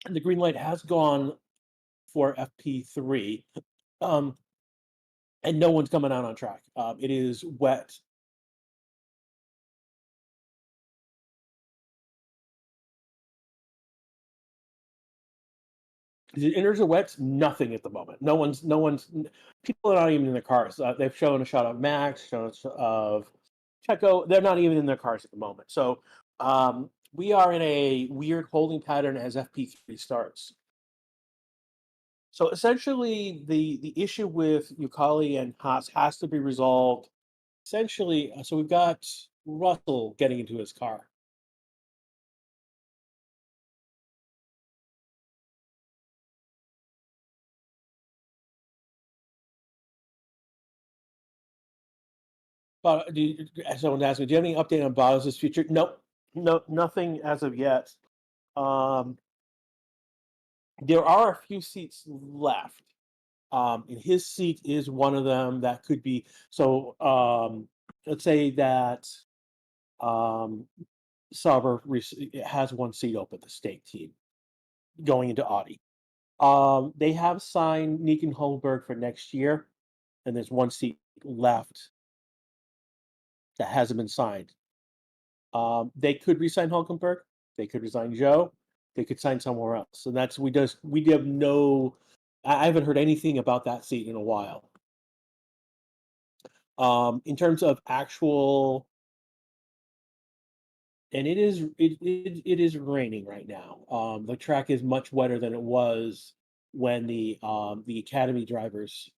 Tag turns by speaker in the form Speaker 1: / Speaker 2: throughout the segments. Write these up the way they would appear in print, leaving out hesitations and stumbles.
Speaker 1: The green light has gone for FP3, um, and no one's coming out on track. It is wet. The inners are wet. Nothing at the moment. People are not even in their cars. They've shown a shot of Max, shown a shot of Checo. They're not even in their cars at the moment. So we are in a weird holding pattern as FP3 starts. So essentially, the issue with Yukali and Haas has to be resolved. Essentially, so we've got Russell getting into his car. But someone asked me, "Do you have any update on Bottas's future?" Nope, no, nothing as of yet. Um, there are a few seats left. And his seat is one of them that could be. So let's say that um, Sauber has one seat open, the state team going into Audi. They have signed Nico Hulkenberg for next year, and there's one seat left that hasn't been signed. They could resign Hulkenberg. They could resign Joe. They could sign somewhere else. And that's we have no. I haven't heard anything about that seat in a while. In terms of actual, and it is raining right now. The track is much wetter than it was when the academy drivers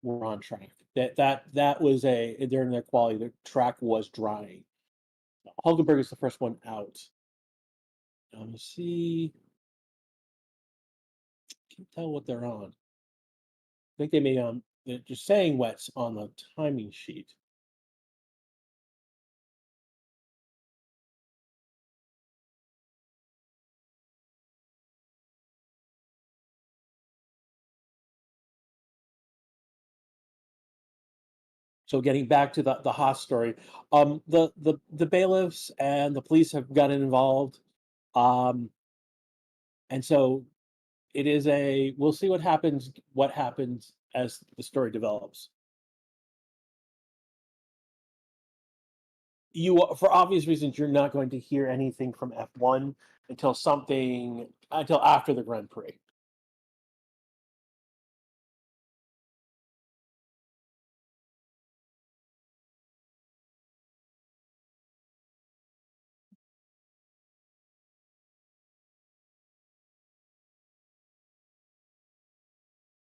Speaker 1: were on track. That was during their quality. The track was drying. Hulkenberg is the first one out. Let's see. Can't tell what they're on. I think they may they're just saying wets on the timing sheet. So getting back to the Haas story, the bailiffs and the police have gotten involved, um, and so it is a. We'll see what happens. What happens as the story develops. For obvious reasons, you're not going to hear anything from F1 until after the Grand Prix.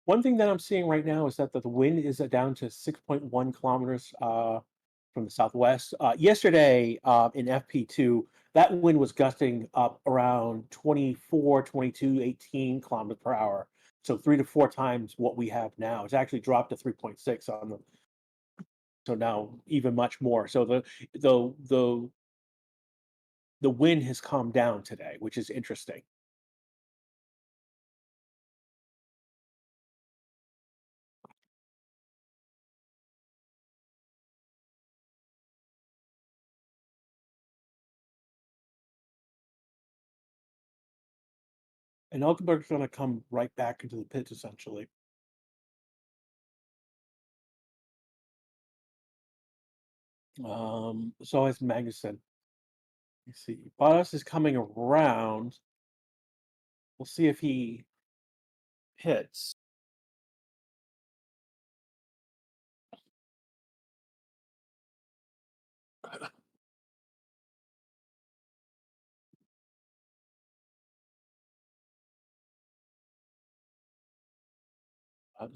Speaker 1: One thing that I'm seeing right now is that the wind is down to 6.1 kilometers from the southwest. Yesterday in FP2, that wind was gusting up around 24, 22, 18 kilometers per hour. So 3 to 4 times what we have now. It's actually dropped to 3.6 on the. So now even much more. So the the the wind has calmed down today, which is interesting. And Hulkenberg's going to come right back into the pits essentially. So is Magnussen. You see, Bottas is coming around. We'll see if he hits.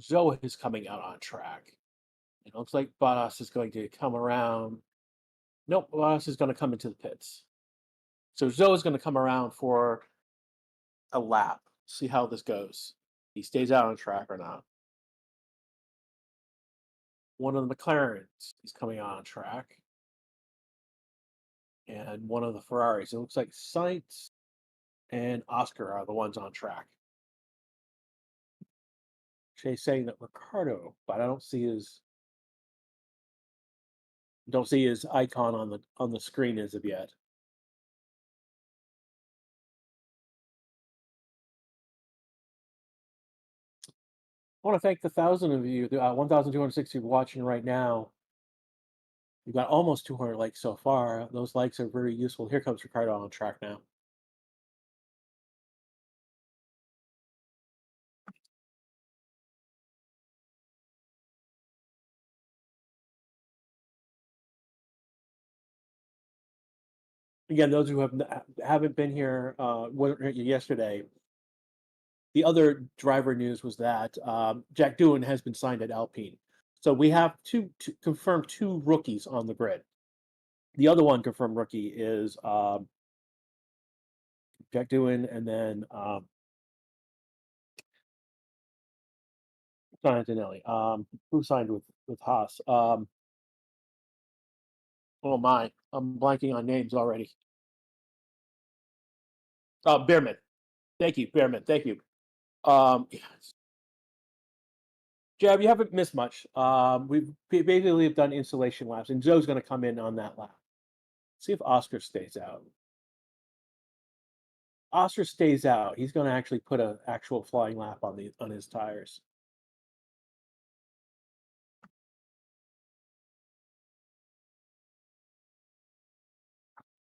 Speaker 1: Zoe is coming out on track. It looks like Bottas is going to come around. Nope, Bottas is going to come into the pits. So Zoe is going to come around for a lap. See how this goes. He stays out on track or not. One of the McLarens is coming on track. And one of the Ferraris. It looks like Sainz and Oscar are the ones on track. Shay's saying that Ricardo, but I don't see his icon on the screen as of yet. I want to thank the 1,000 of you, the 1,260 watching right now. We've got almost 200 likes so far. Those likes are very useful. Here comes Ricardo on track now. Again, those who haven't been here, weren't here yesterday. The other driver news was that Jack Doohan has been signed at Alpine. So we have confirmed two rookies on the grid. The other one confirmed rookie is Jack Doohan, and then John Antonelli. Who signed with Haas? Oh my, I'm blanking on names already. Behrman. Thank you, Behrman. Thank you. Yeah, Jab, you haven't missed much. We've basically done installation laps, and Joe's going to come in on that lap. See if Oscar stays out. Oscar stays out. He's going to actually put an actual flying lap on his tires.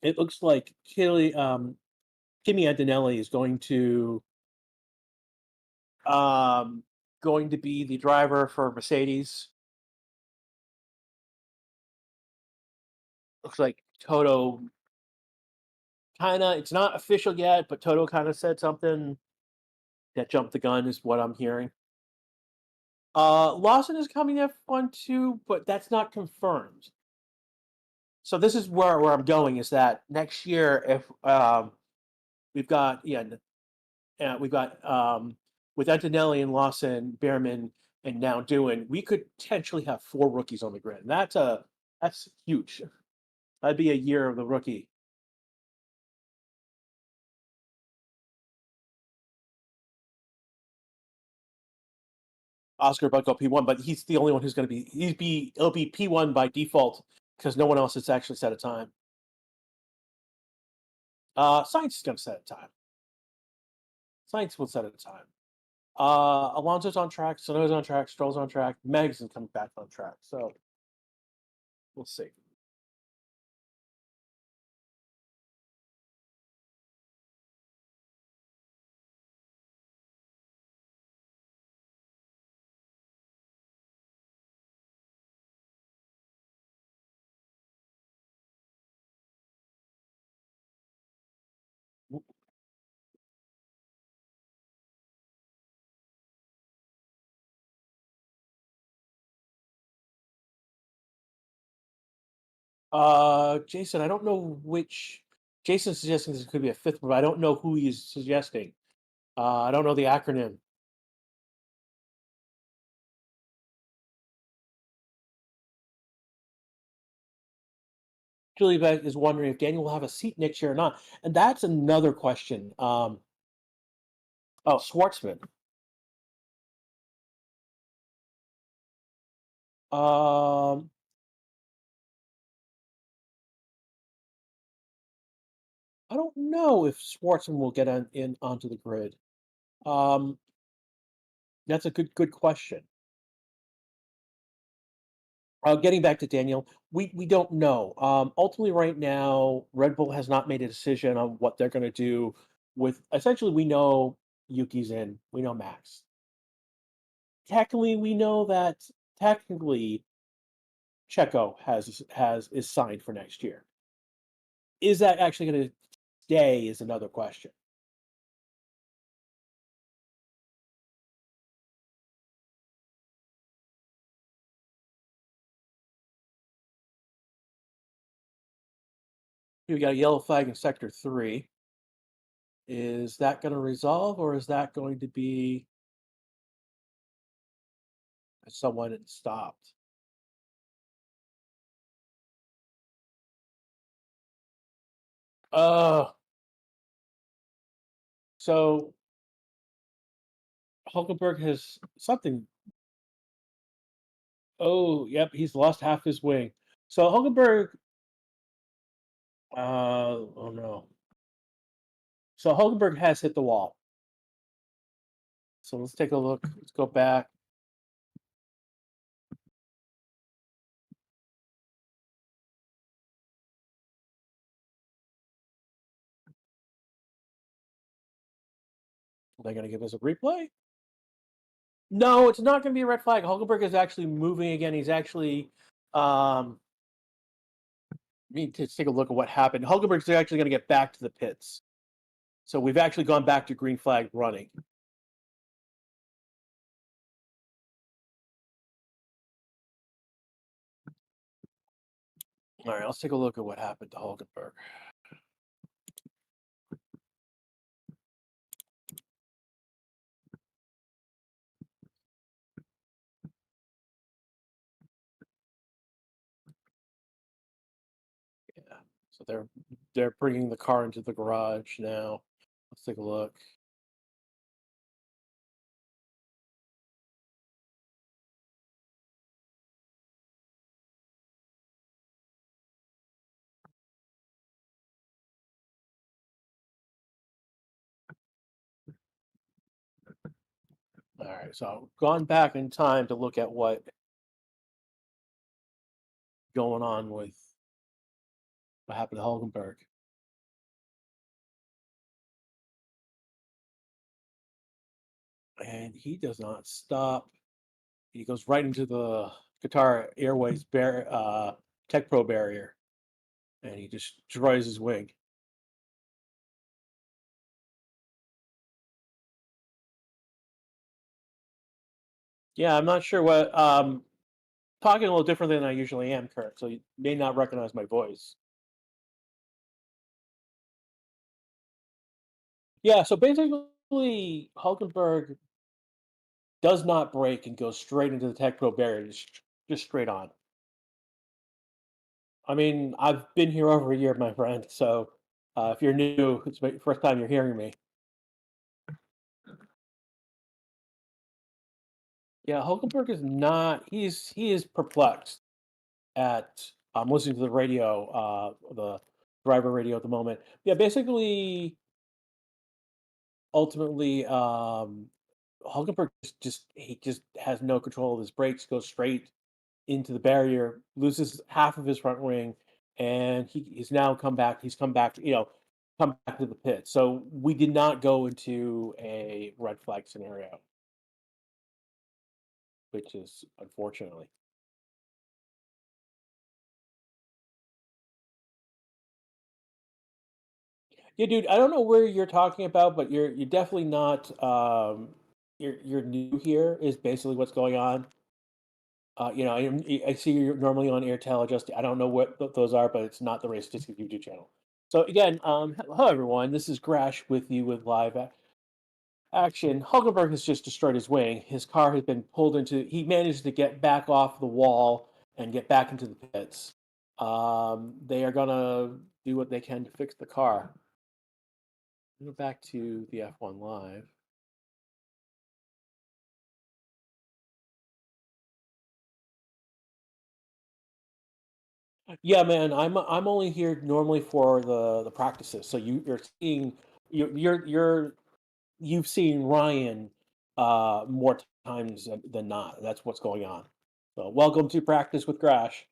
Speaker 1: It looks like Kimi Antonelli is going to be the driver for Mercedes. Looks like Toto it's not official yet, but Toto kind of said something that jumped the gun, is what I'm hearing. Lawson is coming F1 too, but that's not confirmed. So this is where I'm going, is that next year, if we've got with Antonelli and Lawson, Behrman, and now Doohan, we could potentially have 4 rookies on the grid. And that's huge. That'd be a year of the rookie. Oscar about to go P1, but he's the only one who's going to be. It'll be P1 by default because no one else has actually set a time. Science is going to set a time. Science will set a time. Alonso's on track. Sonoda's on track. Stroll's on track. Magnussen coming back on track. So we'll see. Jason, I don't know which. Jason's suggesting this could be a 5th, but I don't know who he's suggesting. I don't know the acronym. Julie Beck is wondering if Daniel will have a seat next year or not, and that's another question. Oh, Schwartzman. Um, I don't know if Schwartzman will get onto the grid. Um, that's a good question. Getting back to Daniel, we don't know. Ultimately, right now, Red Bull has not made a decision on what they're going to do with. Essentially, we know Yuki's in. We know Max. Technically, we know that technically Checo is signed for next year. Is that actually going to stay? Is another question. We got a yellow flag in sector 3. Is that going to resolve, or is that going to be someone stopped? So Hulkenberg has something. Oh, yep, he's lost half his wing. So Hulkenberg. Oh no. So Hulkenberg has hit the wall. So let's take a look. Let's go back. Are they going to give us a replay? No, it's not going to be a red flag. Hulkenberg is actually moving again. He's actually. Need to take a look at what happened. Hulkenberg's actually going to get back to the pits. So we've actually gone back to green flag running. All right, let's take a look at what happened to Hulkenberg. Yeah, so they're bringing the car into the garage now. Let's take a look. All right, so I've gone back in time to look at what going on with what happened to Hulkenberg. And he does not stop. He goes right into the Qatar Airways Tech Pro barrier, and he destroys his wing. Yeah, I'm not sure what. Talking a little different than I usually am, Kurt. So you may not recognize my voice. Yeah, so basically, Hulkenberg does not break and goes straight into the Tech Pro barrier, just straight on. I mean, I've been here over a year, my friend. So if you're new, it's the first time you're hearing me. Yeah, Hulkenberg is not. He is perplexed at. I'm listening to the radio, the driver radio at the moment. Yeah, basically, ultimately, Hulkenberg he just has no control of his brakes, goes straight into the barrier, loses half of his front wing, and he's now come back. He's come back, come back to the pit. So we did not go into a red flag scenario, which is unfortunately. Yeah, dude, I don't know where you're talking about, but you're definitely not. You're new here. Is basically what's going on. I see you're normally on Airtel. Just I don't know what those are, but it's not the Race Statistics YouTube channel. So again, hello everyone. This is Grash with you with live action. Hulkenberg has just destroyed his wing. His car has been pulled into. He managed to get back off the wall and get back into the pits. They are gonna do what they can to fix the car. Go back to the F1 Live. Yeah, man, I'm only here normally for the practices. So you're seeing you're you've seen Ryan more times than not. That's what's going on. So welcome to practice with Grash.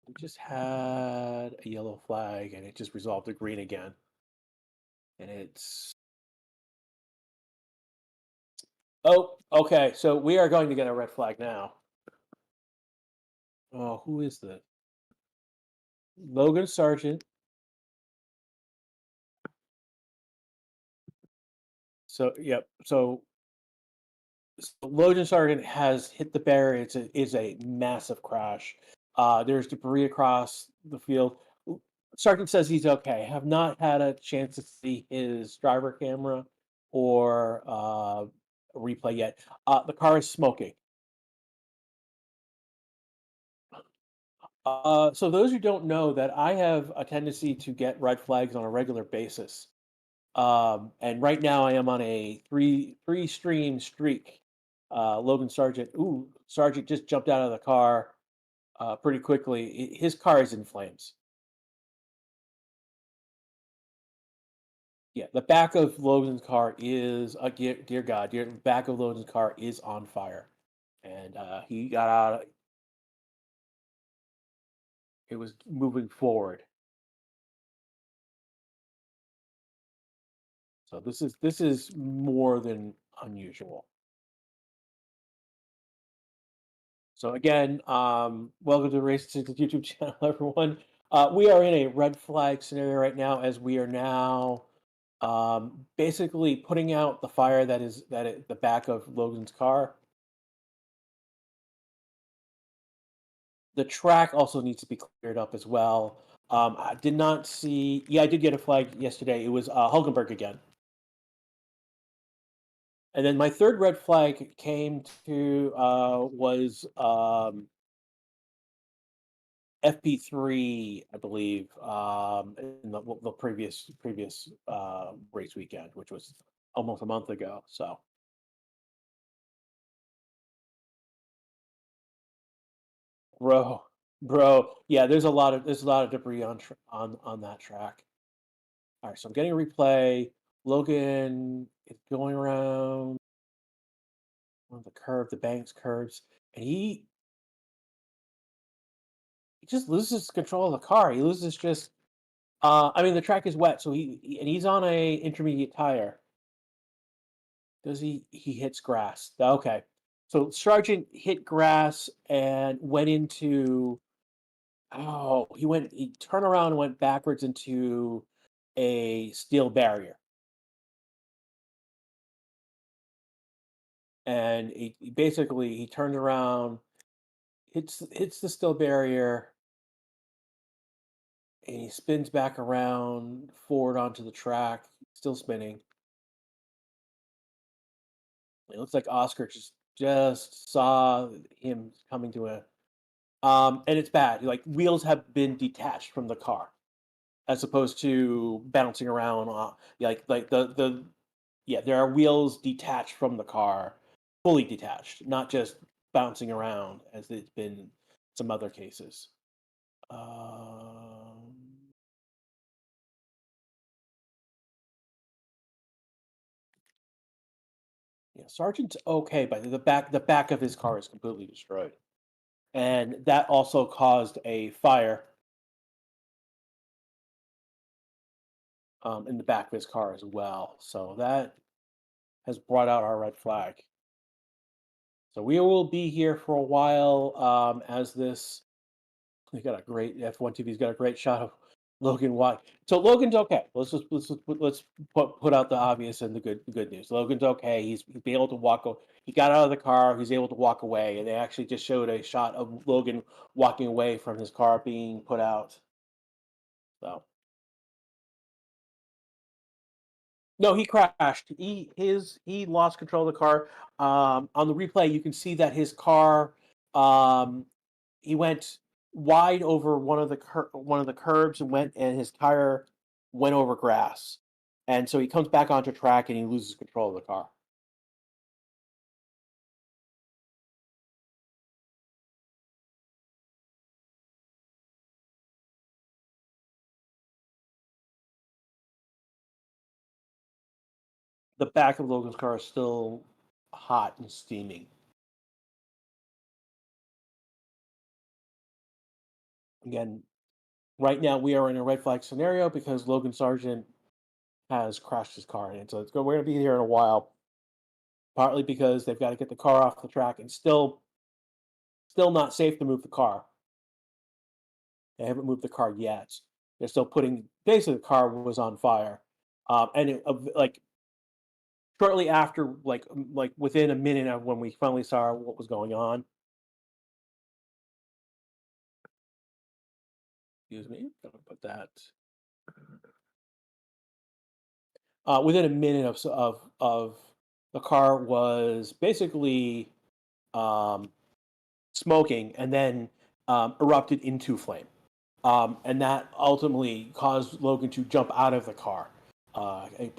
Speaker 1: We just had a yellow flag and it just resolved to green again. And it's oh, okay. So we are going to get a red flag now. Oh, who is that? Logan Sargeant. So yep. So Logan Sargeant has hit the barrier. It's a massive crash. There's debris across the field. Sargeant says he's okay. Have not had a chance to see his driver camera or a replay yet. The car is smoking. So those who don't know that I have a tendency to get red flags on a regular basis. And right now I am on a three stream streak. Logan Sargeant. Ooh, Sargeant just jumped out of the car pretty quickly. His car is in flames. Yeah, the back of Logan's car is, dear God, the back of Logan's car is on fire, and he got out. It was moving forward. So this is more than unusual. So again, welcome to Race to the YouTube channel, everyone. We are in a red flag scenario right now, as we are now basically putting out the fire that is at the back of Logan's car. The track also needs to be cleared up as well. I did not see. Yeah, I did get a flag yesterday. It was Hulkenberg again. And then my third red flag came to was FP3, I believe, in the previous race weekend, which was almost a month ago. So, bro, yeah, there's a lot of debris on that track. All right, so I'm getting a replay. Logan is going around on the curve, the bank's curves, and he just loses control of the car. He loses just. I mean, the track is wet, so and he's on a intermediate tire. Does he hits grass? Okay. So Sargent hit grass and went into. Oh, he turned around and went backwards into a steel barrier. And he basically he turned around, hits the steel barrier, and he spins back around forward onto the track, still spinning. It looks like Oscar just saw him coming to a and it's bad. Like, wheels have been detached from the car as opposed to bouncing around. Like the yeah, there are wheels detached from the car, fully detached, not just bouncing around as it's been some other cases. Um, yeah, Sergeant's okay, but the back of his car is completely destroyed, and that also caused a fire in the back of his car as well. So that has brought out our red flag. So we will be here for a while as this. We got a great F1 TV's got a great shot of Logan White. So Logan's okay. Let's put out the obvious and the good news. Logan's okay. He's be able to walk. He got out of the car. He's able to walk away, and they actually just showed a shot of Logan walking away from his car being put out. So no, he crashed. He lost control of the car. On the replay, you can see that his car um, he went wide over one of the curbs and his tire went over grass, and so he comes back onto track and he loses control of the car. The back of Logan's car is still hot and steaming. Again, right now we are in a red flag scenario because Logan Sargent has crashed his car, and so we're going to be here in a while. Partly because they've got to get the car off the track, and still not safe to move the car. They haven't moved the car yet. They're still putting basically the car was on fire, and like shortly after, like within a minute of when we finally saw what was going on. Excuse me, I'm gonna put that. Within a minute of the car was basically um, smoking and then erupted into flame. And that ultimately caused Logan to jump out of the car.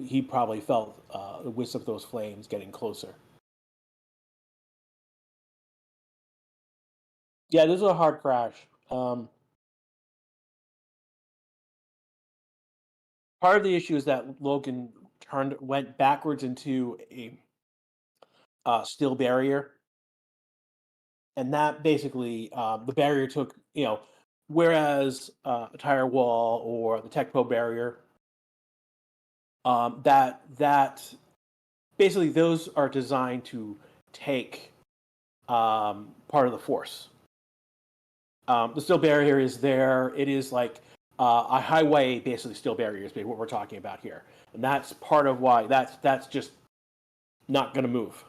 Speaker 1: He probably felt the whisk of those flames getting closer. Yeah, this is a hard crash. Part of the issue is that Logan went backwards into a steel barrier, and that basically the barrier took whereas a tire wall or the Tech Pro barrier that basically those are designed to take part of the force. The steel barrier is there. It is like a highway, basically steel barrier is what we're talking about here, and that's part of why that's just not going to move.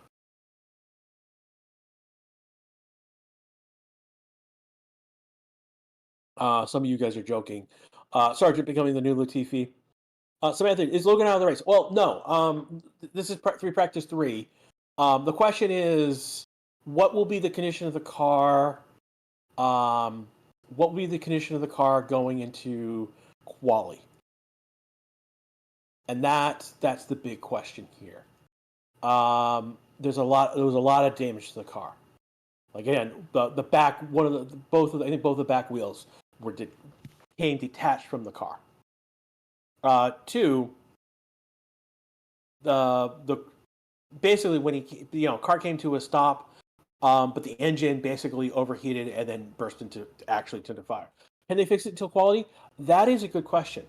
Speaker 1: Some of you guys are joking. Sargeant becoming the new Latifi. Samantha, is Logan out of the race? Well, no. This is practice 3. The question is, what will be the condition of the car? What will be the condition of the car going into quali? And that's the big question here. There was a lot of damage to the car. Like again, the back I think both the back wheels came detached from the car. 2, the basically when car came to a stop, but the engine basically overheated and then burst into fire. Can they fix it until quality? That is a good question.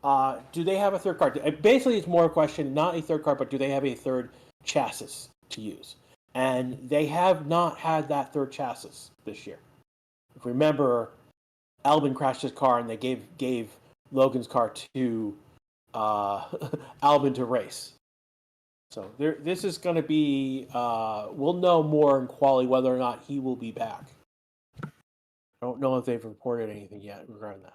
Speaker 1: Do they have a third car? Basically, it's more a question, not a third car, but do they have a third chassis to use? And they have not had that third chassis this year. If you remember, Albon crashed his car, and they gave Logan's car to Albon to race. So this is going to be. We'll know more in quali whether or not he will be back. I don't know if they've reported anything yet regarding that.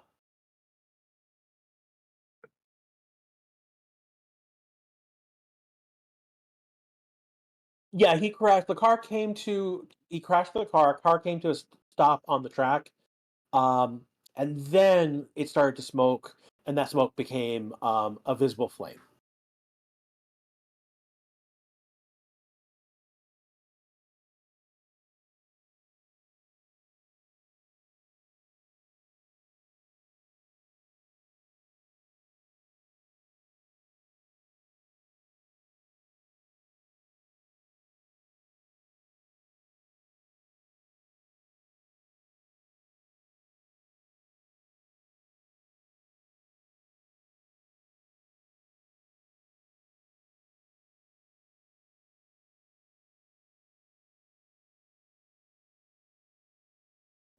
Speaker 1: Yeah, he crashed. The car came to. He crashed the car. Car came to a stop on the track, and then it started to smoke, and that smoke became a visible flame.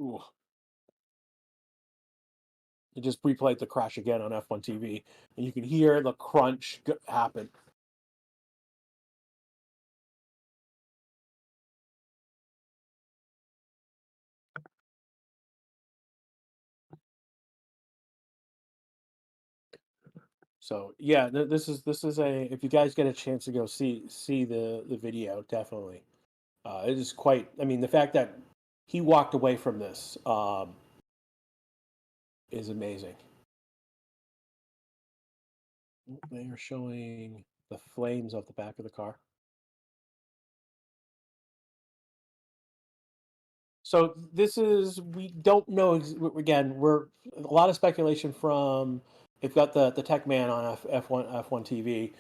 Speaker 1: Ooh. It just replayed the crash again on F1 TV, and you can hear the crunch happen. So yeah, this is a. If you guys get a chance to go see the video, definitely. It is quite. I mean, the fact that he walked away from this is amazing. They are showing the flames off the back of the car. So this is we don't know again. We're a lot of speculation from. They've got the tech man on F1 TV.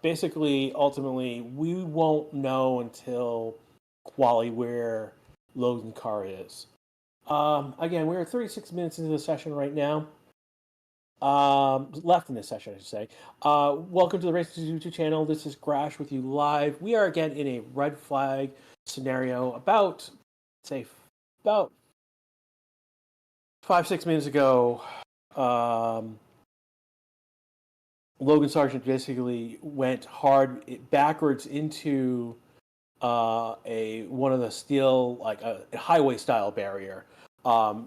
Speaker 1: Basically, ultimately, we won't know until quali where Logan's car is. Again, we're 36 minutes into the session right now. Left in this session, I should say. Welcome to the Races YouTube channel. This is Grash with you live. We are again in a red flag scenario. About 5-6 minutes ago, Logan Sargeant basically went hard backwards into one of the steel, like a highway style barrier.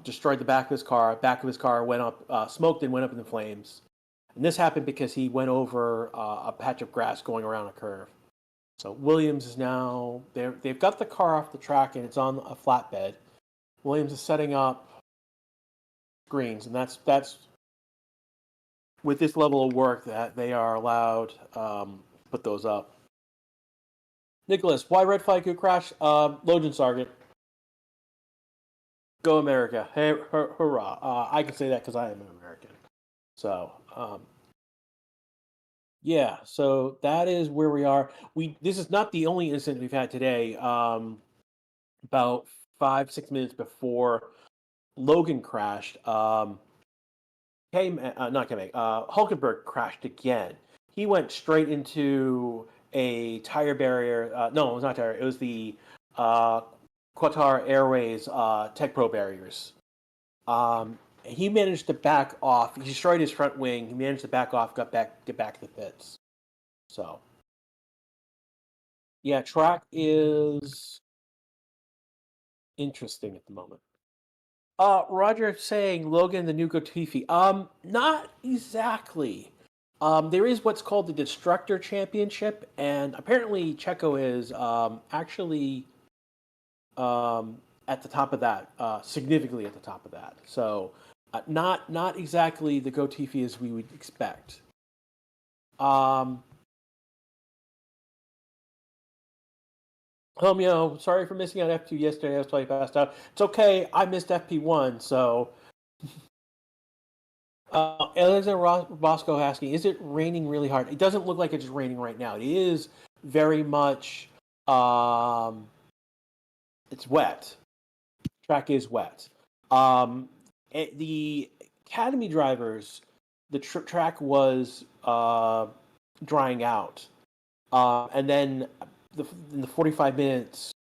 Speaker 1: Destroyed the back of his car. Back of his car went up, smoked and went up in the flames. And this happened because he went over a patch of grass going around a curve. So Williams is now they've got the car off the track and it's on a flatbed. Williams is setting up screens, and that's with this level of work that they are allowed to put those up. Nicholas, why red flag could crash? Logan Sargeant. Go America. Hey, hurrah. I can say that because I am an American. So, yeah, so that is where we are. This is not the only incident we've had today. About 5-6 minutes before Logan crashed, Hulkenberg crashed again. He went straight into a tire barrier. No, it was not tire. It was the Qatar Airways Tech Pro barriers. He managed to back off. He destroyed his front wing. He managed to back off, get back to the pits. So, yeah, track is interesting at the moment. Roger saying Logan the new Gotifi. Not exactly. There is what's called the Destructor Championship, and apparently Checo is actually at the top of that, significantly at the top of that. So, not exactly the Gotifi as we would expect. Sorry for missing out F2 yesterday. I was totally passed out. It's okay. I missed FP1, so. Eliezer Bosco asking, is it raining really hard? It doesn't look like it's raining right now. It is very much, it's wet. Track is wet. The Academy drivers, the track was drying out. And then in the 45 minutes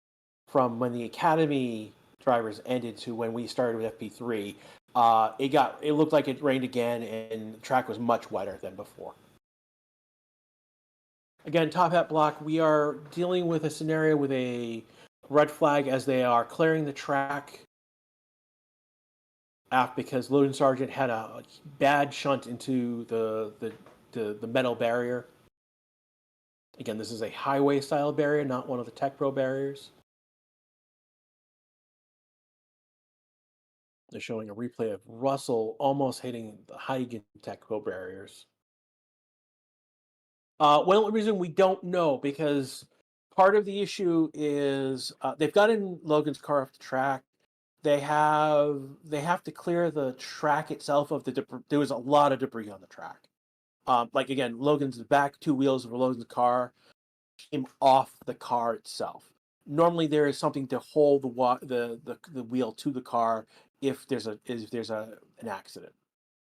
Speaker 1: from when the Academy drivers ended to when we started with FP3, it looked like it rained again, and the track was much wetter than before. Again, Top Hat Block, we are dealing with a scenario with a red flag as they are clearing the track because Logan Sargeant had a bad shunt into the metal barrier. Again, this is a highway style barrier, not one of the Tech Pro barriers. They're showing a replay of Russell almost hitting the Huygens Tech Pro barriers. Well, the reason we don't know, because part of the issue is they've gotten Logan's car off the track. They have to clear the track itself of the debris. There was a lot of debris on the track. Like again, Logan's back two wheels of Logan's car came off the car itself. Normally, there is something to hold the wheel to the car if there's an accident.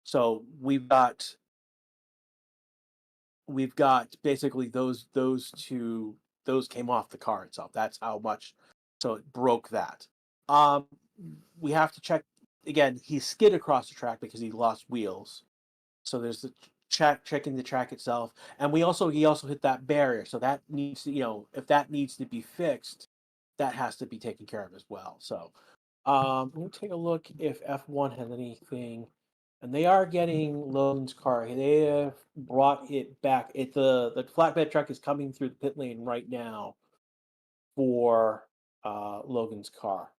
Speaker 1: So we've got basically those came off the car itself. That's how much. So it broke that. We have to check again. He skid across the track because he lost wheels. So there's the checking the track itself, and he also hit that barrier. So that needs to, if that needs to be fixed, that has to be taken care of as well. So we'll take a look if F1 has anything. And they are getting Logan's car. They have brought it back. The flatbed truck is coming through the pit lane right now for Logan's car.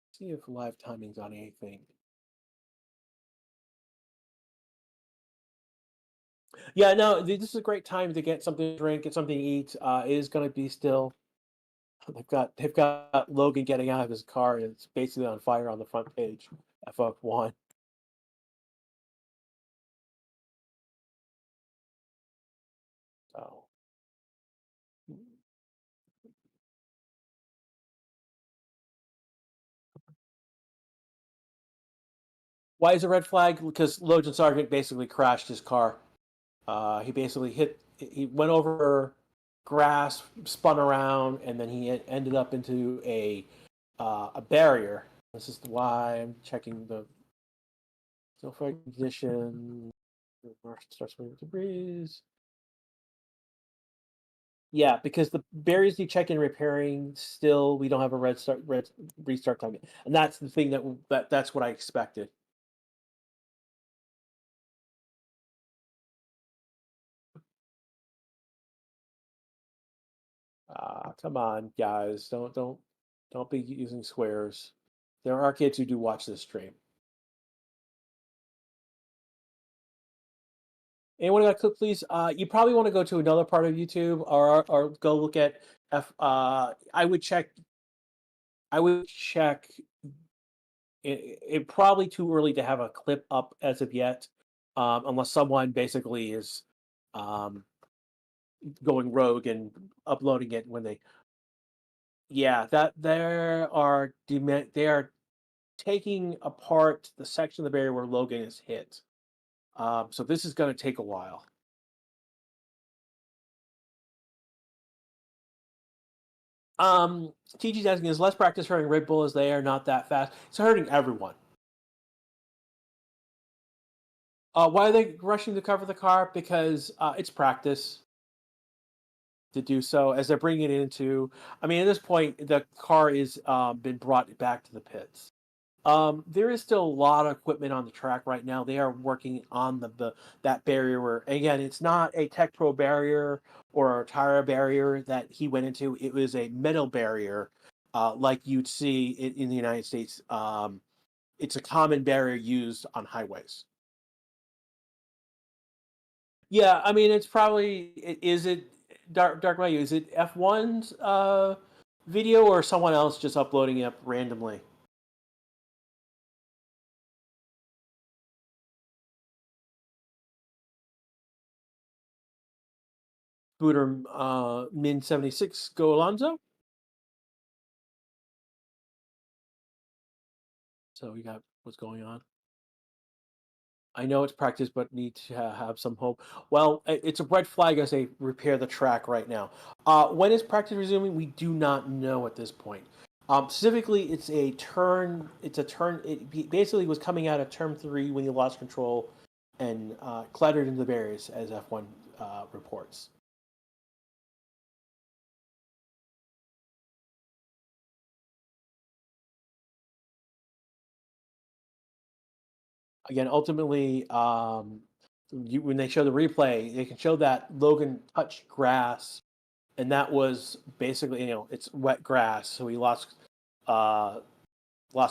Speaker 1: Let's see if live timing's on anything. Yeah, no, this is a great time to get something to drink, get something to eat. It is going to be still. They've got Logan getting out of his car, and it's basically on fire on the front page. FF1. So. Why is a red flag? Because Logan Sargeant basically crashed his car. He basically he went over grass, spun around, and then he ended up into a barrier. This is why I'm checking the sulfur condition. Starts with debris. Yeah, because the barriers need check and repairing. Still, we don't have a red restart time, and that's the thing that's what I expected. Come on, guys, don't be using swears. There are kids who do watch this stream. Anyone got a clip, please? You probably want to go to another part of YouTube or go look at I would check. It probably too early to have a clip up as of yet, unless someone basically is going rogue and uploading it when they. Yeah, that they are taking apart the section of the barrier where Logan is hit. So this is going to take a while. TG's asking, is less practice hurting Red Bull as they are not that fast? It's hurting everyone. Why are they rushing to cover the car? Because it's practice to do so as they're bringing it into. I mean, at this point, the car is been brought back to the pits. There is still a lot of equipment on the track right now. They are working on that barrier. Where again, it's not a Tech Pro barrier or a tire barrier that he went into. It was a metal barrier, like you'd see in the United States. It's a common barrier used on highways. Yeah, I mean, it's probably is it Dark Value? Is it F1's video or someone else just uploading it up randomly? Booter Min 76 Go Alonso. So we got what's going on. I know it's practice, but need to have some hope. Well, it's a red flag as they repair the track right now. When is practice resuming? We do not know at this point. Specifically, it's a turn. It's a turn. It basically was coming out of turn 3 when he lost control and clattered into the barriers, as F1 reports. Again, ultimately, when they show the replay, they can show that Logan touched grass, and that was basically, it's wet grass, so he lost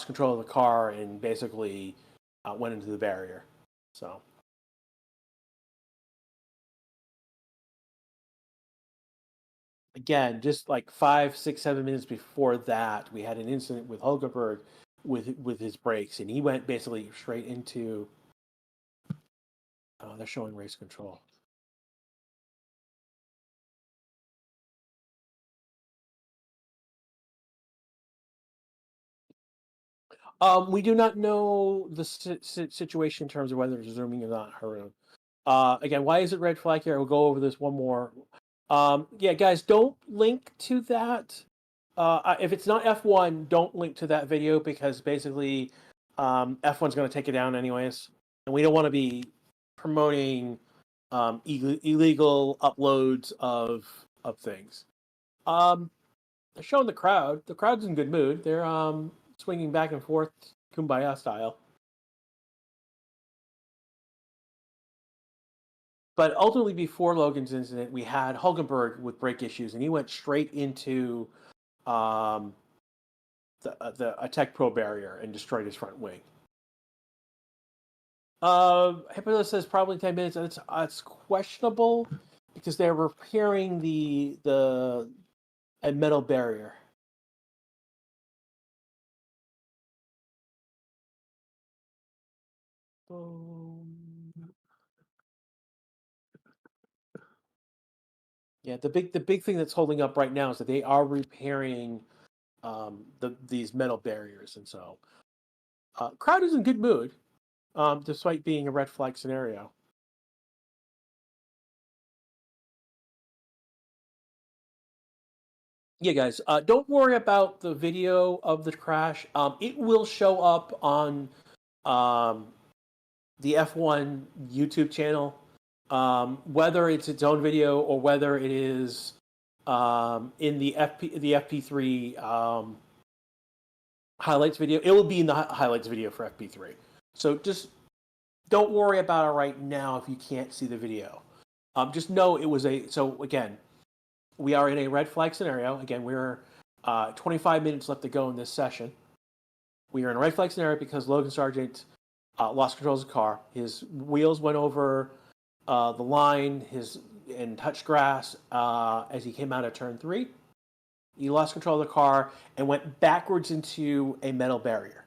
Speaker 1: control of the car and basically went into the barrier. So again, just like 5, 6, 7 minutes before that, we had an incident with Hulkenberg with his brakes, and he went basically straight into. They're showing race control. We do not know the situation in terms of whether it's zooming or not, Haroon. Again, why is it red flag here? We'll go over this one more. Yeah, guys, don't link to that. If it's not F1, don't link to that video because basically F1's going to take it down anyways. And we don't want to be promoting illegal uploads of things. They're showing the crowd. The crowd's in good mood. They're swinging back and forth, kumbaya style. But ultimately, before Logan's incident, we had Hulkenberg with brake issues, and he went straight into the Tech Pro barrier and destroyed his front wing. Hyperdose says probably 10 minutes. It's questionable because they're repairing a metal barrier. Yeah, the big thing that's holding up right now is that they are repairing these metal barriers, and so crowd is in good mood, despite being a red flag scenario. Yeah, guys, don't worry about the video of the crash. It will show up on the F1 YouTube channel, whether it's its own video or whether it is in the FP3 highlights video. It will be in the highlights video for FP3. So just don't worry about it right now if you can't see the video. Just know it was so again, we are in a red flag scenario. Again, we're 25 minutes left to go in this session. We are in a red flag scenario because Logan Sargeant lost control of his car. His wheels went over the line and touched grass as he came out of turn 3. He lost control of the car and went backwards into a metal barrier.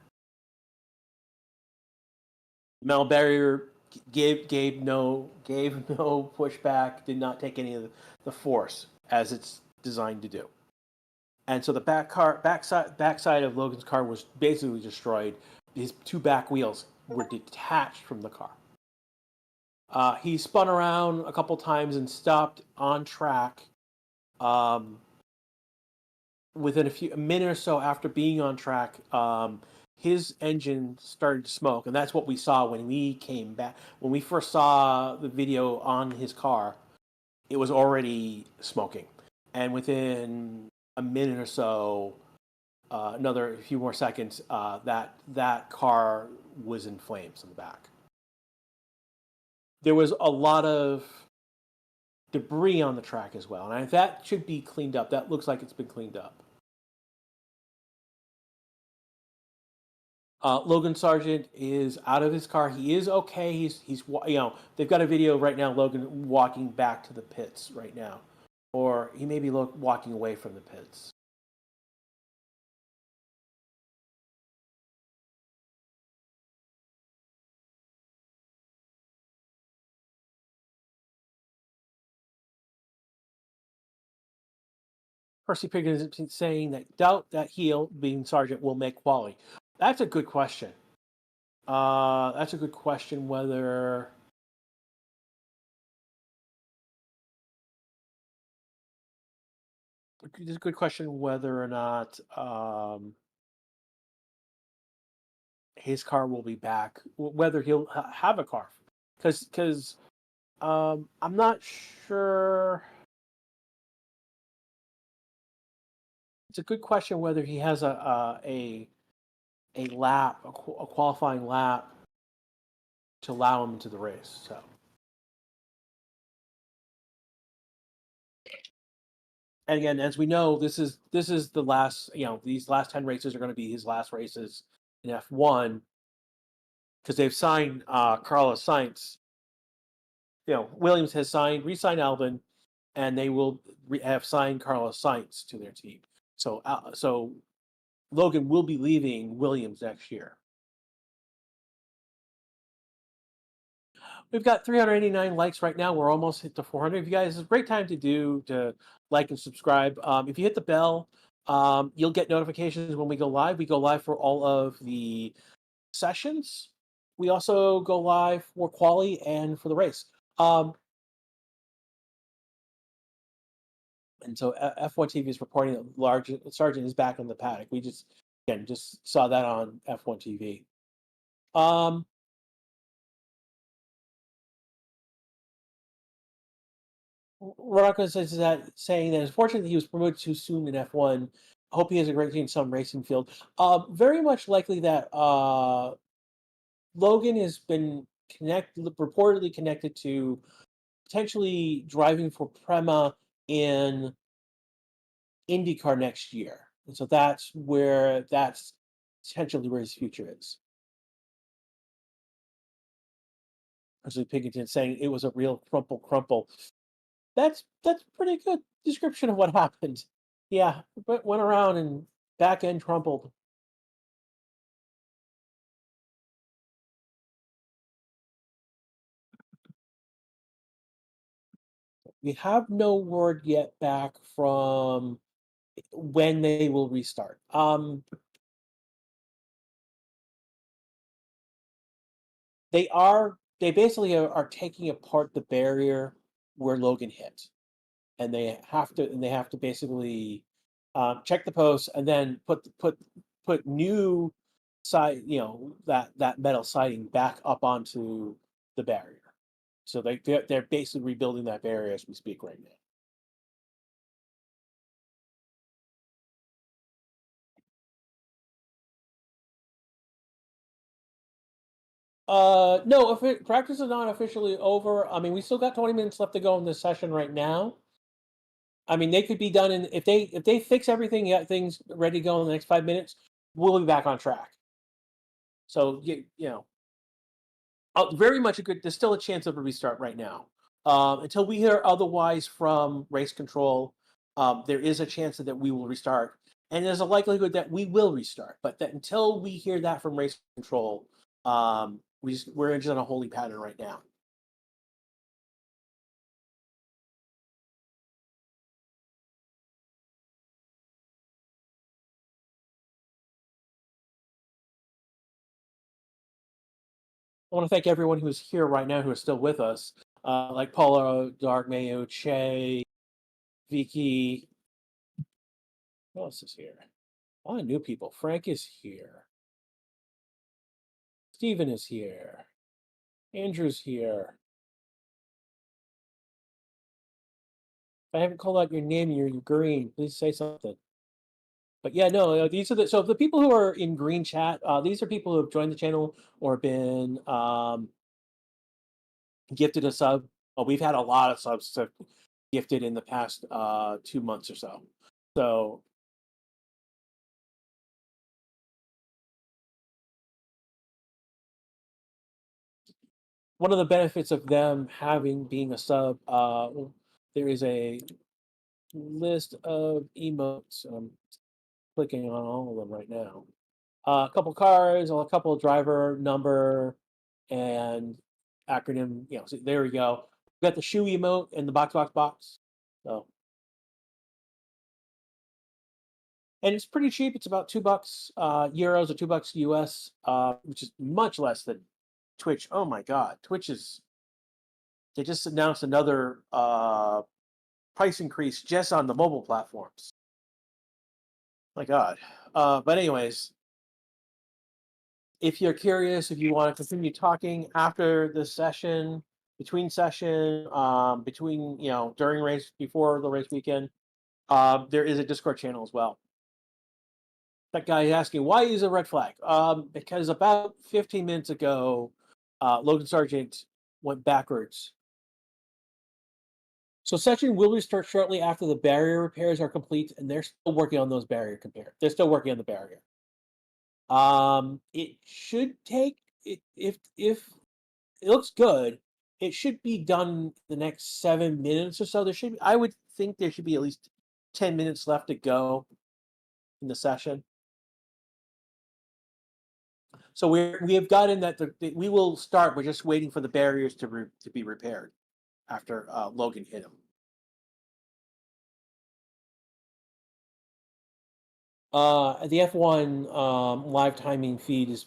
Speaker 1: The metal barrier gave no pushback, did not take any of the force as it's designed to do. and so the backside of Logan's car was basically destroyed. His two back wheels were detached from the car. He spun around a couple times and stopped on track. Within a minute or so after being on track, his engine started to smoke, and that's what we saw when we came back. When we first saw the video on his car, it was already smoking, and within a minute or so, another few more seconds, that car was in flames in the back. There was a lot of debris on the track as well, and that should be cleaned up. That looks like it's been cleaned up. Logan Sargeant is out of his car. He is okay. He's they've got a video right now. Logan walking back to the pits right now, or he may be walking away from the pits. Percy Pickens is saying that doubt that heel being Sargeant will make quali. That's a good question. That's a good question. Whether it's a good question whether or not his car will be back. Whether he'll have a car, because I'm not sure. It's a good question whether he has a lap, a qualifying lap to allow him into the race. So, and again, as we know, this is the last. These last 10 races are going to be his last races in F1 because they've signed Carlos Sainz. Williams has re-signed Albon, and they will have signed Carlos Sainz to their team. So Logan will be leaving Williams next year. We've got 389 likes right now. We're almost hit the 400. If you guys, it's a great time to like and subscribe. If you hit the bell, you'll get notifications when we go live. We go live for all of the sessions. We also go live for quali and for the race. And so F1 TV is reporting that Sargeant is back in the paddock. We just saw that on F1 TV. Rocco says that saying that unfortunately he was promoted too soon in F1. I hope he has a great team in some racing field. Very much likely that Logan has been reportedly connected to potentially driving for Prema in IndyCar next year, and so that's potentially where his future is. Actually, Pigington saying it was a real crumple. That's pretty good description of what happened. Yeah, but went around and back end crumpled. We have no word yet back from when they will restart. They basically are taking apart the barrier where Logan hit, and they have to basically check the posts and then put new side that metal siding back up onto the barrier. So they're basically rebuilding that barrier as we speak right now. No, if practice is not officially over, I mean, we still got 20 minutes left to go in this session right now. I mean, they could be done if they fix everything, get things ready to go in the next 5 minutes, we'll be back on track. So very much there's still a chance of a restart right now. Until we hear otherwise from race control, there is a chance that we will restart, and there's a likelihood that we will restart. But that until we hear that from race control, we're just on a holding pattern right now. I want to thank everyone who's here right now who is still with us, like Paula, Dark Mayo, Che, Vicky. Who else is here? A lot of new people. Frank is here. Steven is here. Andrew's here. If I haven't called out your name and you're green, please say something. But yeah, no, these are the people who are in green chat. These are people who have joined the channel or been gifted a sub. We've had a lot of subs gifted in the past 2 months or so. So one of the benefits of them being a sub, there is a list of emotes. I'm clicking on all of them right now. A couple cars, a couple driver number, and acronym. So there we go. We got the shoe emote and the box. So, and it's pretty cheap. It's about $2 euros or $2 US, which is much less than Twitch. Oh my God, they just announced another price increase just on the mobile platforms. My God. But anyways, if you're curious, if you want to continue talking after the session, between session, during race, before the race weekend, there is a Discord channel as well. That guy is asking, why is a red flag? Because about 15 minutes ago, Logan Sargeant went backwards. So session will restart shortly after the barrier repairs are complete, and they're still working on those barrier compare. They're still working on the barrier. It should take if it looks good, it should be done the next 7 minutes or so. I would think there should be at least 10 minutes left to go in the session. So we have gotten that we will start. We're just waiting for the barriers to be repaired after Logan hit him. The F1 live timing feed is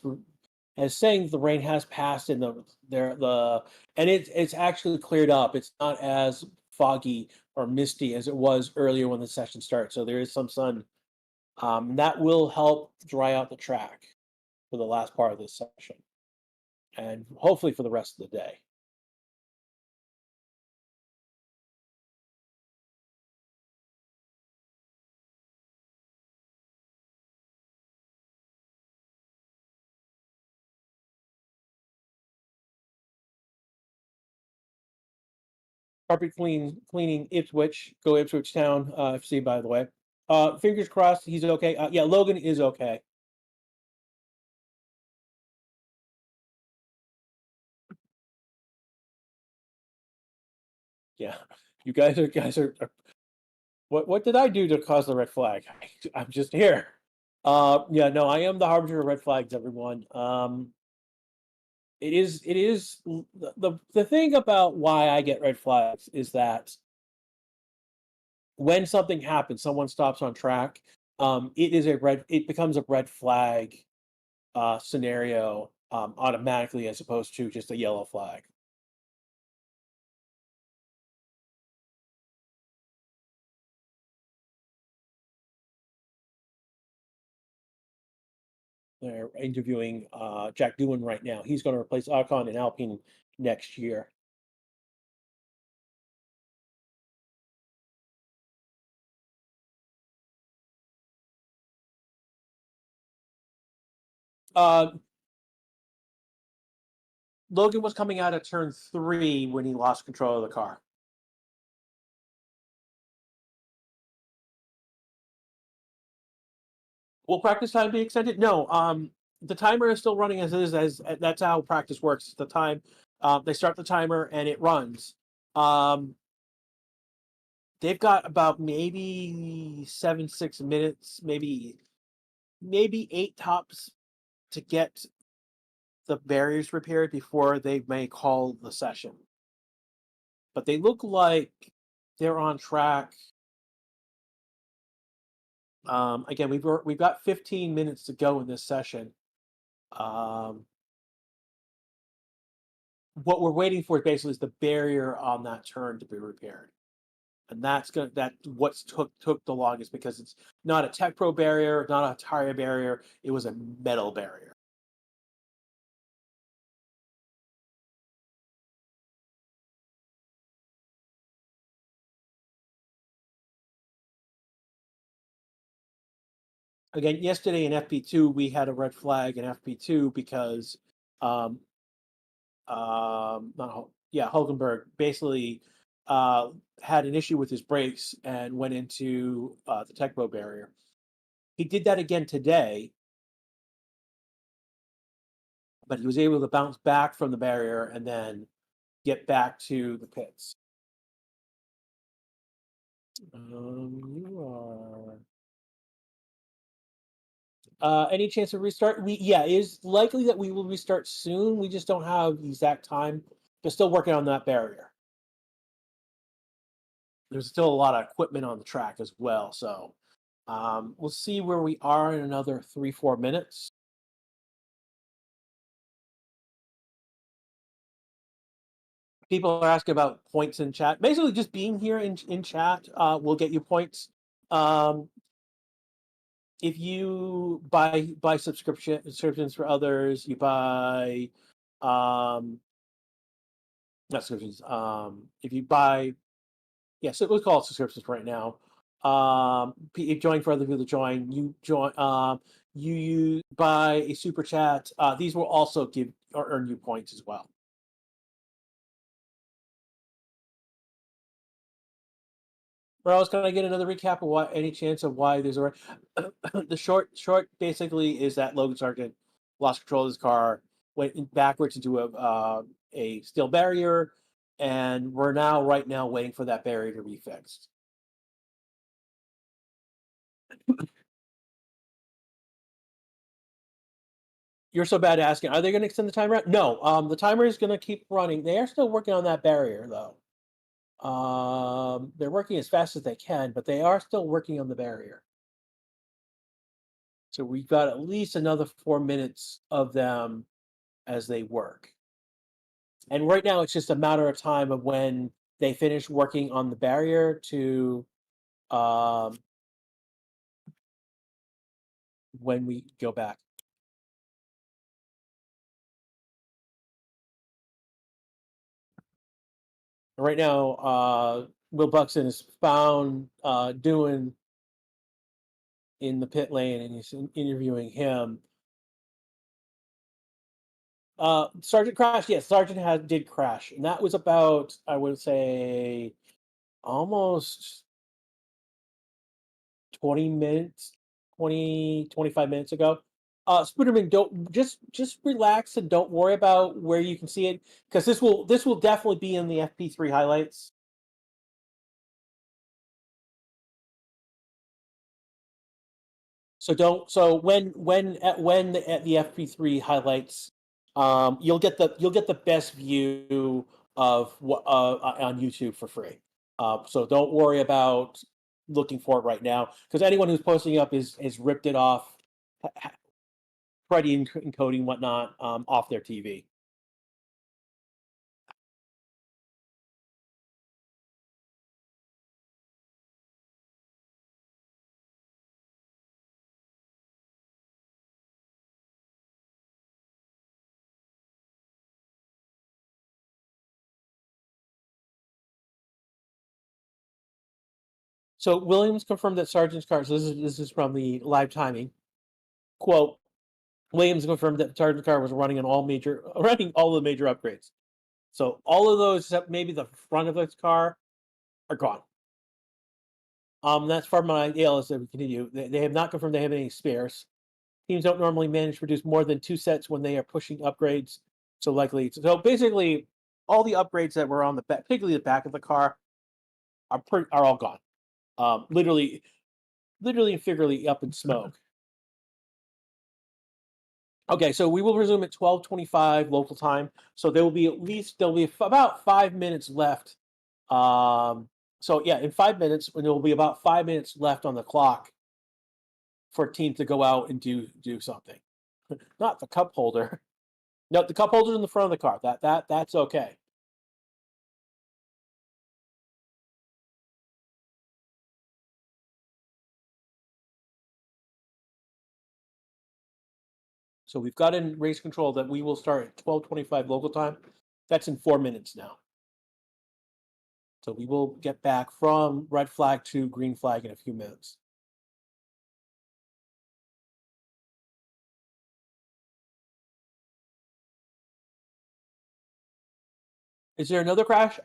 Speaker 1: saying the rain has passed and it's actually cleared up. It's not as foggy or misty as it was earlier when the session started. So there is some sun. That will help dry out the track for the last part of this session, and hopefully for the rest of the day. Carpet cleaning Ipswich. Go Ipswich Town FC, by the way. Fingers crossed he's okay. Yeah, Logan is okay. Yeah, you guys are. What did I do to cause the red flag? I'm just here. Yeah, no, I am the harbinger of red flags, everyone. It is the thing about why I get red flags is that when something happens, someone stops on track, it becomes a red flag scenario automatically as opposed to just a yellow flag. They're interviewing Jack Doohan right now. He's going to replace Ocon in Alpine next year. Logan was coming out at turn 3 when he lost control of the car. Will practice time be extended? No. The timer is still running as is. As that's how practice works. The time they start the timer and it runs. They've got about maybe 6 minutes, maybe 8 tops to get the barriers repaired before they may call the session. But they look like they're on track. Again, we've got 15 minutes to go in this session. what we're waiting for basically is the barrier on that turn to be repaired. And that's what's took the longest, because it's not a Tech Pro barrier, not a tire barrier, it was a metal barrier. Again, yesterday in FP2 we had a red flag in FP2 because Hulkenberg basically had an issue with his brakes and went into the Tech Pro barrier. He did that again today, but he was able to bounce back from the barrier and then get back to the pits. You are. Any chance of restart? It is likely that we will restart soon. We just don't have the exact time. They're still working on that barrier. There's still a lot of equipment on the track as well, so we'll see where we are in another 3-4 minutes. People are asking about points in chat. Basically, just being here in chat will get you points. If you buy subscriptions for others, you buy not subscriptions. If you buy, so we'll call it subscriptions right now. You join for other people to join. You join. You buy a super chat. These will also give or earn you points as well. Rose, can I get another recap of why? Any chance of why there's a the short basically is that Logan Sargeant lost control of his car, went backwards into a steel barrier, and we're right now waiting for that barrier to be fixed. You're so bad at asking. Are they going to extend the timer out? No. The timer is going to keep running. They are still working on that barrier, though. They're working as fast as they can, but they are still working on the barrier. So we've got at least another 4 minutes of them as they work. And right now, it's just a matter of time of when they finish working on the barrier to when we go back. Right now, Will Buxton is found doing in the pit lane, and he's interviewing him. Sargeant crashed. Yes, Sargeant did crash, and that was about, I would say, almost 20 minutes, 25 minutes ago. Spooderman, don't just relax and don't worry about where you can see it, because this will definitely be in the FP3 highlights. So when at the FP3 highlights, you'll get the best view of what on YouTube for free. So don't worry about looking for it right now, because anyone who's posting up is ripped it off, Freddie encoding whatnot off their TV. So Williams confirmed that Sargent's car. So this is from the live timing quote. Williams confirmed that Sargent's car was running all the major upgrades. So all of those, except maybe the front of its car, are gone. That's from my ALS that we continue. They have not confirmed they have any spares. Teams don't normally manage to produce more than 2 sets when they are pushing upgrades. So basically, all the upgrades that were on the back, particularly the back of the car, are all gone. Literally and figuratively up in smoke. Okay, so we will resume at 12:25 local time. So there'll be about 5 minutes left. In 5 minutes, there will be about 5 minutes left on the clock for a team to go out and do something. Not the cup holder. No, the cup holder's in the front of the car. That's okay. So we've got in race control that we will start at 12:25 local time. That's in 4 minutes now. So we will get back from red flag to green flag in a few minutes. Is there another crash?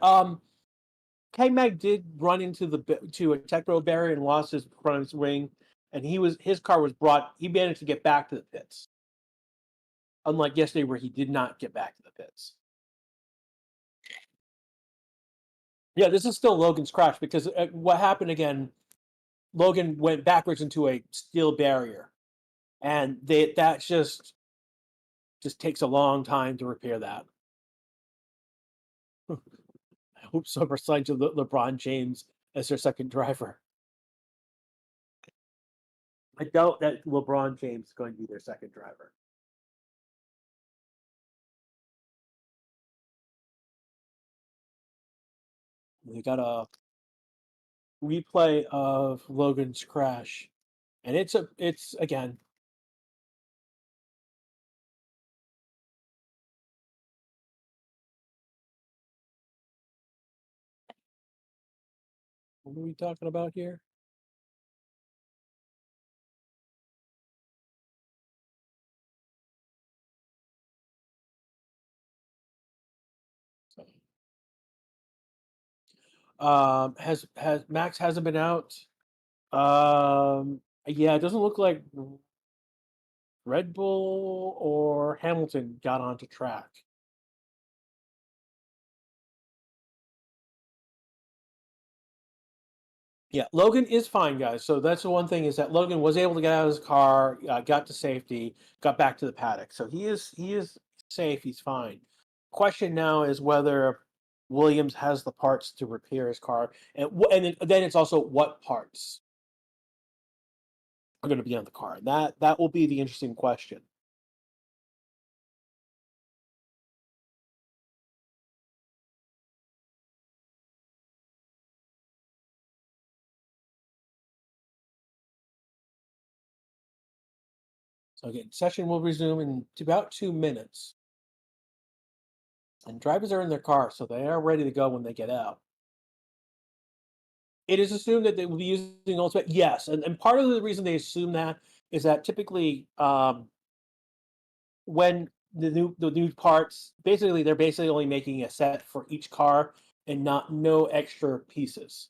Speaker 1: K-Mag did run into to a tech road barrier and lost his front wing, and his car was brought. He managed to get back to the pits, unlike yesterday where he did not get back to the pits. Yeah, this is still Logan's crash because what happened again? Logan went backwards into a steel barrier, and that just takes a long time to repair that. I hope Summer signs LeBron James as their second driver. I doubt that LeBron James is going to be their second driver. We got a replay of Logan's crash, and it's again. What are we talking about here? Has Max hasn't been out? Yeah, it doesn't look like Red Bull or Hamilton got onto track. Yeah, Logan is fine, guys. So that's the one thing is that Logan was able to get out of his car, got to safety, got back to the paddock. So he is safe. He's fine. Question now is whether Williams has the parts to repair his car, and then it's also what parts are going to be on the car. That will be the interesting question. So again, session will resume in about 2 minutes. And drivers are in their car, so they are ready to go when they get out. It is assumed that they will be using ultimate. Yes, and part of the reason they assume that is that typically when the new parts, basically they're basically only making a set for each car and not no extra pieces.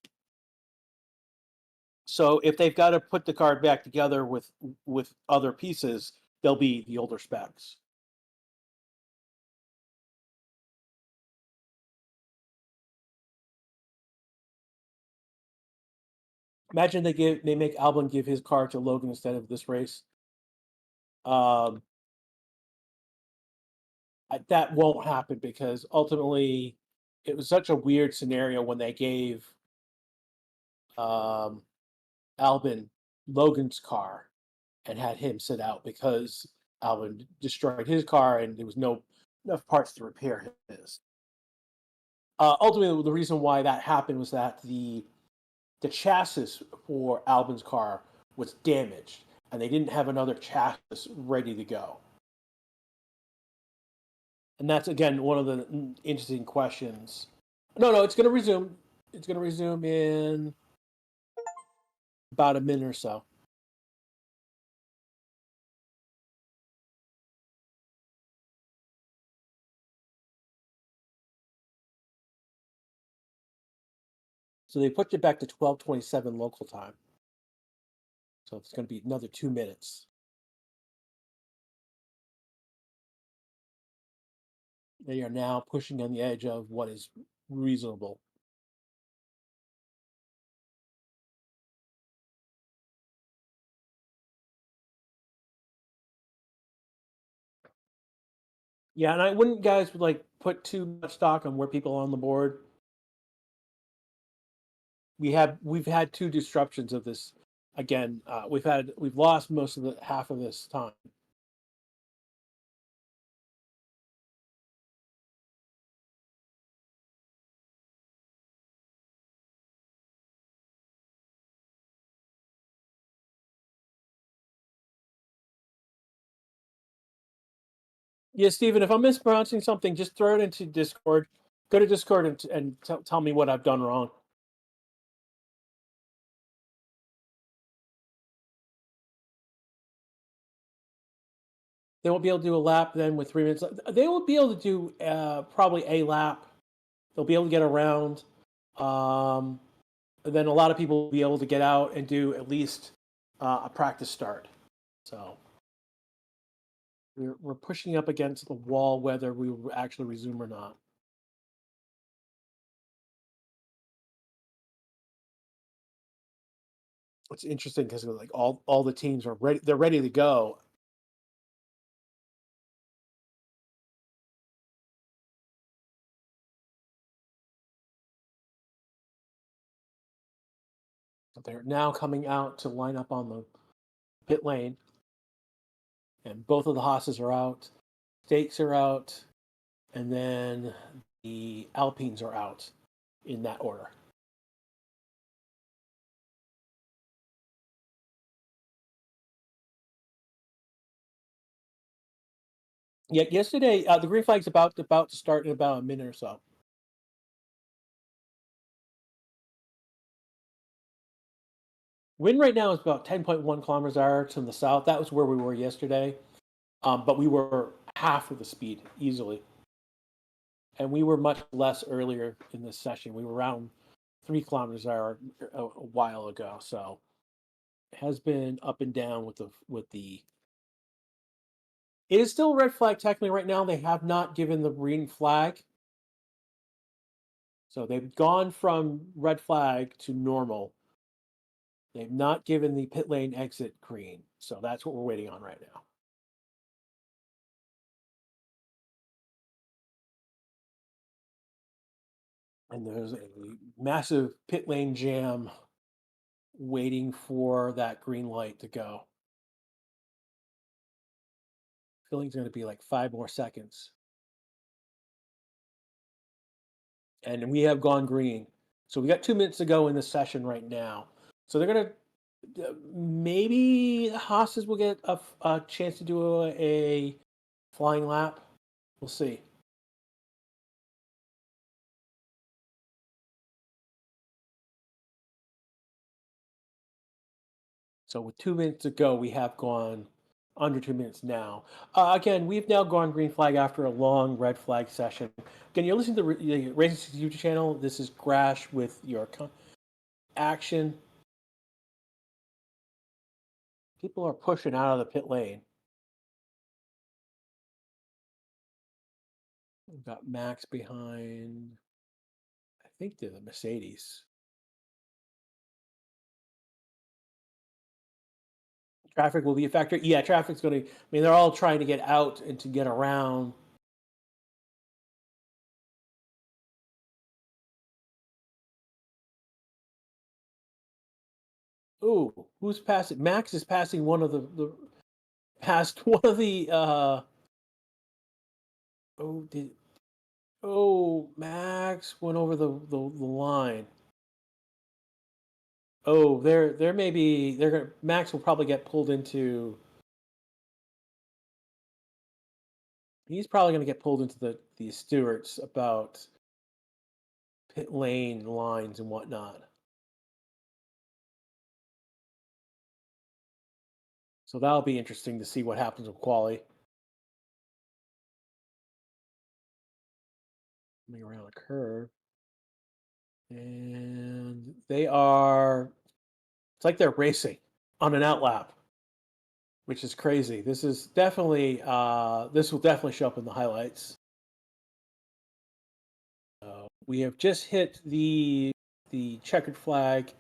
Speaker 1: So if they've got to put the car back together with other pieces, they'll be the older specs. Imagine they make Albon give his car to Logan instead of this race. Um, that won't happen because ultimately it was such a weird scenario when they gave um, Albon Logan's car and had him sit out because Albon destroyed his car and there was no enough parts to repair his. Ultimately, the reason why that happened was that the chassis for Albon's car was damaged, and they didn't have another chassis ready to go. And that's again one of the interesting questions. No, it's going to resume. It's going to resume in about a minute or so. So they pushed it back to 12:27 local time. So it's going to be another 2 minutes. They are now pushing on the edge of what is reasonable. Yeah, and I wouldn't guys like put too much stock on where people are on the board. We've had two disruptions of this. Again, we've lost most of the half of this time. Yeah, Stephen, if I'm mispronouncing something, just throw it into Discord. Go to Discord and tell me what I've done wrong. They won't be able to do a lap then with 3 minutes. They will be able to do probably a lap. They'll be able to get around. And then a lot of people will be able to get out and do at least a practice start. So we're pushing up against the wall whether we will actually resume or not. It's interesting because like all the teams are ready. They're ready to go. They're now coming out to line up on the pit lane, and both of the Haas's are out. Stakes are out, and then the Alpines are out in that order. Yeah, yesterday the green flag's about to start in about a minute or so. Wind right now is about 10.1 kilometers an hour to the south. That was where we were yesterday, but we were half of the speed easily, and we were much less earlier in this session. We were around 3 kilometers an hour a while ago, so it has been up and down with the. It is still a red flag technically right now. They have not given the green flag. So they've gone from red flag to normal. They've not given the pit lane exit green. So that's what we're waiting on right now. And there's a massive pit lane jam waiting for that green light to go. I feel like it's going to be like 5 more seconds. And we have gone green. So we got 2 minutes to go in the session right now. So they're going to maybe the Haas's will get a chance to do a flying lap. We'll see. So with 2 minutes to go, we have gone under 2 minutes now. Again, we've now gone green flag after a long red flag session. Again, you're listening to the Racing YouTube channel. This is Grash with your action. People are pushing out of the pit lane. We've got Max behind. I think they're the Mercedes. Traffic will be a factor. Yeah, traffic's going to. I mean, they're all trying to get out and to get around. Ooh, who's passing? Max is passing one of the past one of the. Oh, Max went over the line. Oh, there may be they're gonna Max will probably get pulled into. He's probably going to get pulled into the stewards about pit lane lines and whatnot. So that'll be interesting to see what happens with quali. Coming around a curve, and they are. It's like they're racing on an outlap, which is crazy. This is definitely. This will definitely show up in the highlights. We have just hit the checkered flag.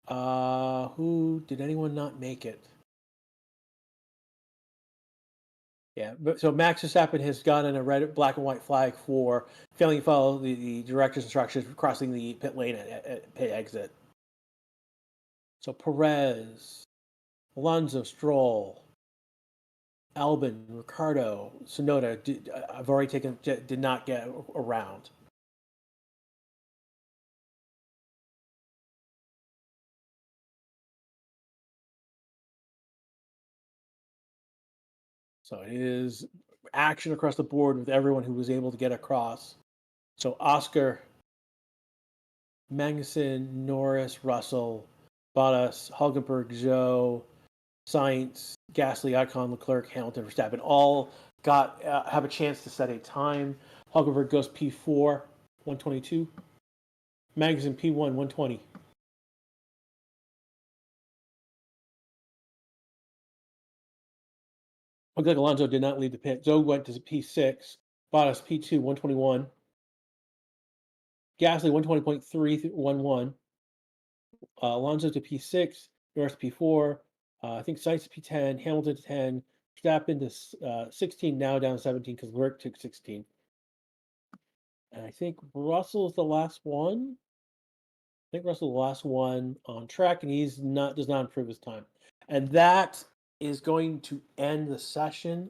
Speaker 1: Who did anyone not make it? Yeah, but so Max Verstappen has gotten a red, black, and white flag for failing to follow the director's instructions for crossing the pit lane at pit exit. So Perez, Alonso, Stroll, Albon, Ricardo, Sonoda. I've already did not get around. So it is action across the board with everyone who was able to get across. So Oscar, Magnussen, Norris, Russell, Bottas, Hulkenberg, Zhou, Sainz, Gasly, Ocon, Leclerc, Hamilton, Verstappen all got have a chance to set a time. Hulkenberg goes P4, 122. Magnussen P1, 120. Looks like Alonso did not leave the pit. Zhou went to P6. Bottas P2, 121. Gasly 120.311. Alonso to P6. Norris P4. I think Sainz P10. Hamilton to 10. Verstappen to 16. Now down to 17 because Leclerc took 16. And I think Russell is the last one. I think Russell's the last one on track, and does not improve his time. And that is going to end the session.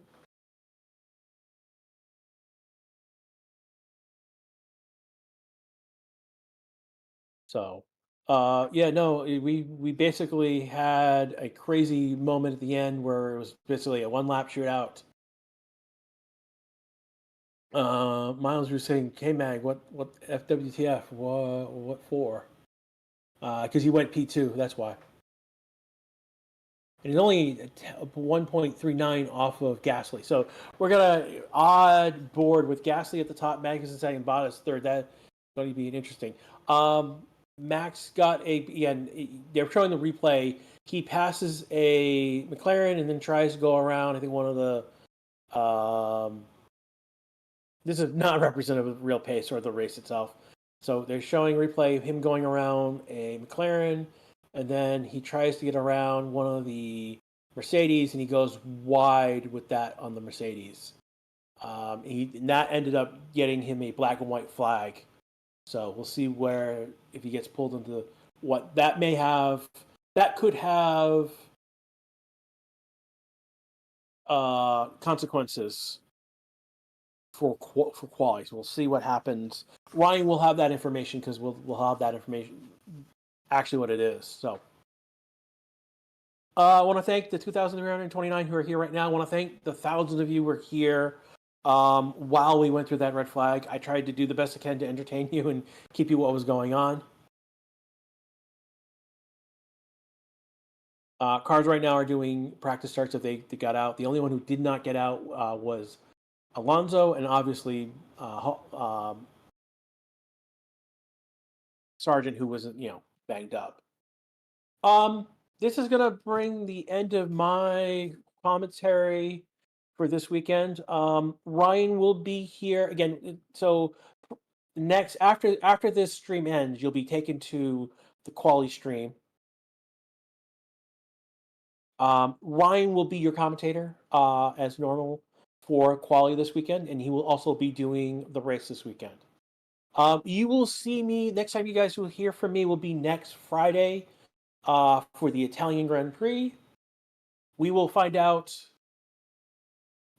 Speaker 1: So, we basically had a crazy moment at the end where it was basically a one-lap shootout. Miles was saying, "Hey, Mag, what FWTF? What for?" Because he went P2, that's why. And he's only 1.39 off of Gasly. So we're going to odd board with Gasly at the top, Magnussen second, Bottas third. That's going to be interesting. Max got they're showing the replay. He passes a McLaren and then tries to go around. I think one of the this is not representative of real pace or the race itself. So they're showing replay of him going around a McLaren, and then he tries to get around one of the Mercedes, and he goes wide with that on the Mercedes. That ended up getting him a black and white flag. So we'll see if he gets pulled into what that may have. That could have consequences for quality. So we'll see what happens. Ryan will have that information because we'll have that information actually what it is. So I want to thank the 2,329 who are here right now. I want to thank the thousands of you who were here while we went through that red flag. I tried to do the best I can to entertain you and keep you what was going on. Cars right now are doing practice starts if they got out. The only one who did not get out was Alonso, and obviously Sargeant, who was banged up. This is gonna bring the end of my commentary for this weekend. Ryan will be here again. So next, after this stream ends, you'll be taken to the quali stream. Ryan will be your commentator as normal for quali this weekend, and he will also be doing the race this weekend. You will see me next time. You guys will hear from me will be next Friday for the Italian Grand Prix. We will find out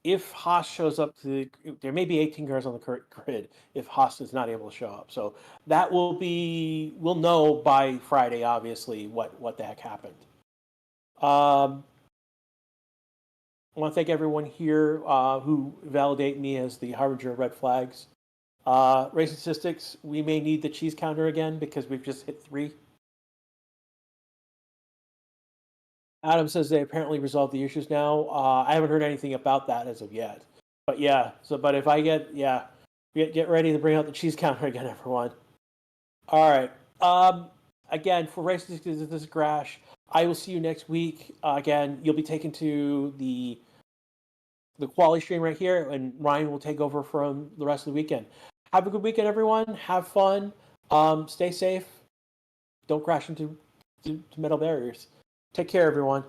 Speaker 1: if Haas shows up there may be 18 cars on the grid if Haas is not able to show up. So that we'll know by Friday, obviously, what the heck happened. I want to thank everyone here who validate me as the harbinger of red flags. Race statistics, we may need the cheese counter again because we've just hit 3. Adam says they apparently resolved the issues now. I haven't heard anything about that as of yet. But yeah, but if I get ready to bring out the cheese counter again, everyone. All right. Again, for race statistics, this is Crash. I will see you next week. Again, you'll be taken to the quali stream right here, and Ryan will take over from the rest of the weekend. Have a good weekend, everyone. Have fun. Stay safe. Don't crash into metal barriers. Take care, everyone.